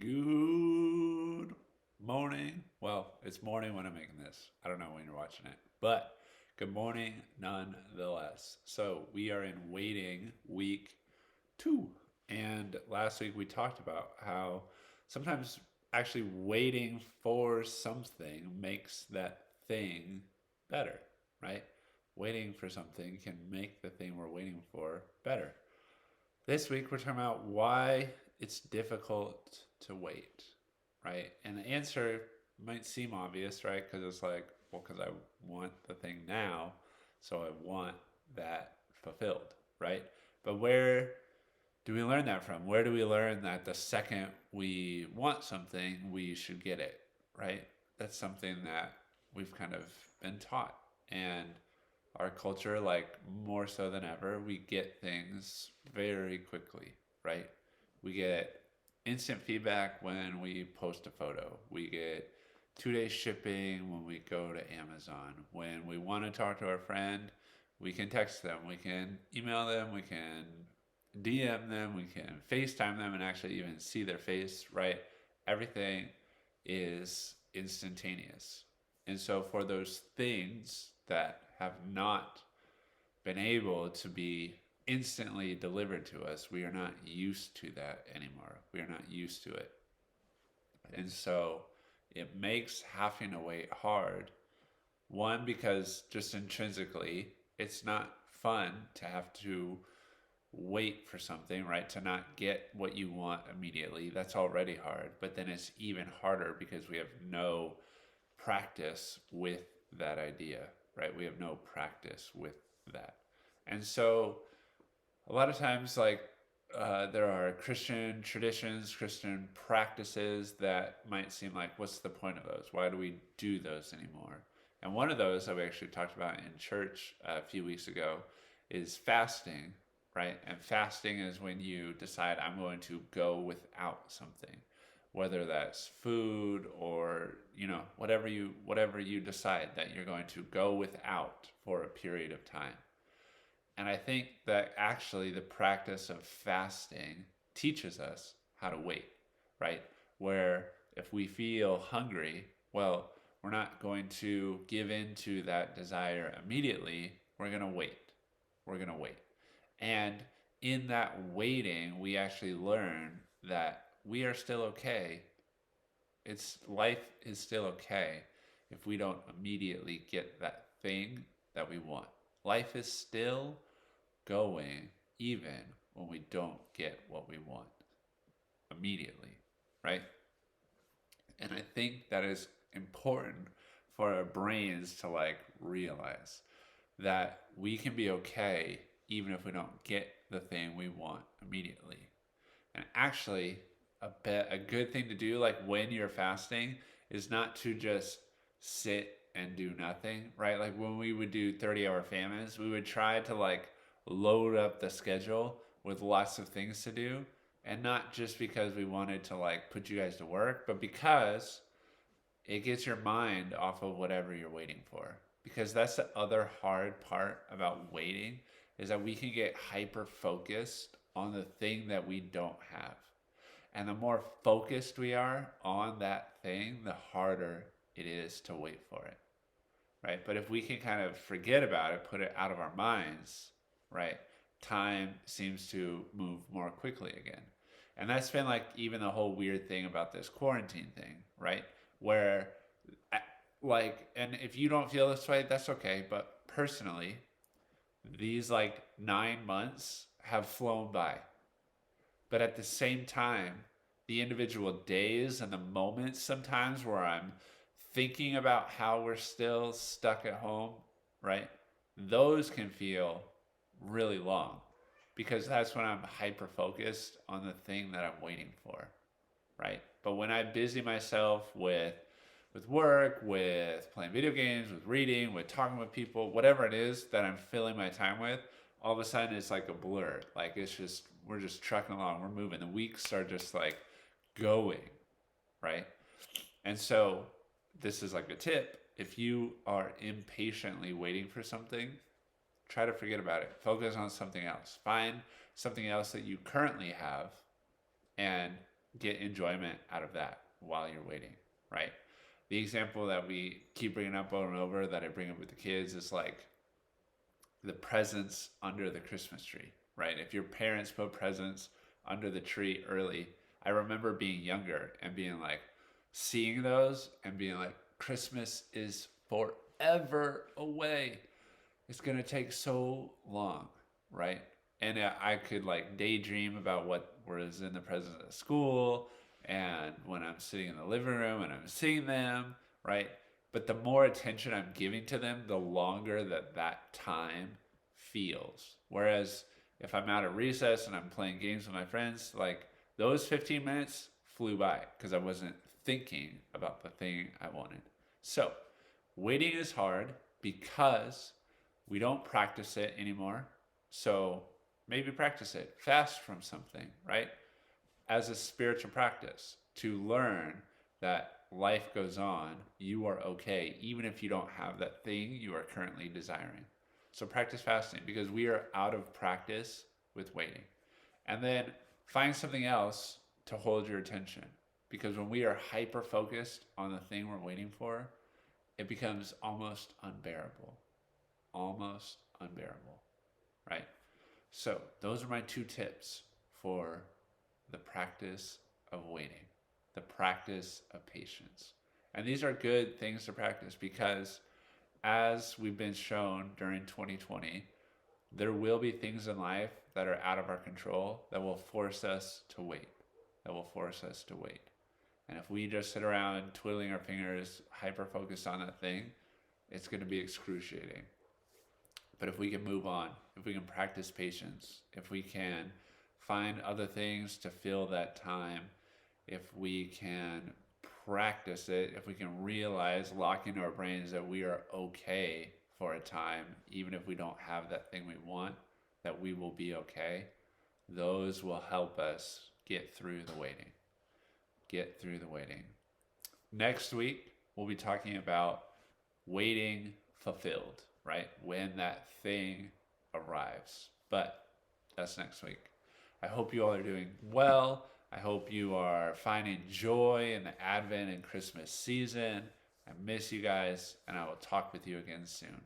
Good morning. Well, it's morning when I'm making this. I don't know when you're watching it, but good morning nonetheless. So, we are in waiting week 2. And last week we talked about how sometimes actually waiting for something makes that thing better, right? Waiting for something can make the thing we're waiting for better. This week we're talking about why it's difficult to wait, right? And the answer might seem obvious, right? Because it's like, well, because I want the thing now, so I want that fulfilled, right? But where do we learn that from? Where do we learn that the second we want something, we should get it, right? That's something that we've kind of been taught. And our culture, like more so than ever, we get things very quickly, right? We get instant feedback when we post a photo. We get 2 day shipping when we go to Amazon. When we want to talk to our friend, we can text them, we can email them, we can DM them, we can FaceTime them and actually even see their face, right? Everything is instantaneous. And so for those things that have not been able to be instantly delivered to us, we are not used to that anymore. We are not used to it. And so it makes having to wait hard. One, because just intrinsically, it's not fun to have to wait for something, right? To not get what you want immediately. That's already hard. But then it's even harder because we have no practice with that idea, right? We have no practice with that. And so a lot of times, like, there are Christian traditions, Christian practices that might seem like, what's the point of those? Why do we do those anymore? And one of those that we actually talked about in church a few weeks ago is fasting, right? And fasting is when you decide, I'm going to go without something, whether that's food or whatever you decide that you're going to go without for a period of time. And I think that actually the practice of fasting teaches us how to wait, right? Where if we feel hungry, well, we're not going to give in to that desire immediately. We're going to wait. We're going to wait. And in that waiting, we actually learn that we are still okay. It's life is still okay if we don't immediately get that thing that we want. Life is still going even when we don't get what we want immediately, right? And I think that is important for our brains to like realize that we can be okay even if we don't get the thing we want immediately. And actually, a good thing to do, like when you're fasting, is not to just sit and do nothing, right? Like when we would do 30-hour famines, we would try to like load up the schedule with lots of things to do. And not just because we wanted to like put you guys to work, but because it gets your mind off of whatever you're waiting for. Because that's the other hard part about waiting is that we can get hyper focused on the thing that we don't have. And the more focused we are on that thing, the harder it is to wait for it, right? But if we can kind of forget about it, put it out of our minds, right, time seems to move more quickly again. And that's been like even the whole weird thing about this quarantine thing, right? Where, like, and if you don't feel this way, that's okay. But personally, these like 9 months have flown by. But at the same time, the individual days and the moments sometimes where I'm thinking about how we're still stuck at home, right? Those can feel really long because that's when I'm hyper focused on the thing that I'm waiting for, right? But when I busy myself with work, with playing video games, with reading, with talking with people, whatever it is that I'm filling my time with, all of a sudden it's like a blur. Like it's just we're just trucking along, we're moving. The weeks are just like going, right? And so this is like a tip. If you are impatiently waiting for something, try to forget about it. Focus on something else. Find something else that you currently have and get enjoyment out of that while you're waiting, right? The example that we keep bringing up over and over that I bring up with the kids is like the presents under the Christmas tree, right? If your parents put presents under the tree early, I remember being younger and being like, seeing those and being like, Christmas is forever away. It's going to take so long, right? And I could like daydream about what was in the presents at school and when I'm sitting in the living room and I'm seeing them, right? But the more attention I'm giving to them, the longer that time feels. Whereas if I'm out at recess and I'm playing games with my friends, like those 15 minutes flew by because I wasn't thinking about the thing I wanted. So, waiting is hard because we don't practice it anymore. So, maybe practice it. Fast from something, right? As a spiritual practice to learn that life goes on, you are okay, even if you don't have that thing you are currently desiring. So practice fasting because we are out of practice with waiting. And then find something else to hold your attention because when we are hyper focused on the thing we're waiting for, it becomes almost unbearable. Almost unbearable, right? So, those are my 2 tips for the practice of waiting, the practice of patience. And these are good things to practice because, as we've been shown during 2020, there will be things in life that are out of our control that will force us to wait, that will force us to wait. And if we just sit around twiddling our fingers, hyper focused on that thing, it's going to be excruciating. But if we can move on, if we can practice patience, if we can find other things to fill that time, if we can practice it, if we can realize, lock into our brains that we are okay for a time, even if we don't have that thing we want, that we will be okay, those will help us get through the waiting. Get through the waiting. Next week, we'll be talking about waiting fulfilled, right? When that thing arrives. But that's next week. I hope you all are doing well. I hope you are finding joy in the Advent and Christmas season. I miss you guys, and I will talk with you again soon.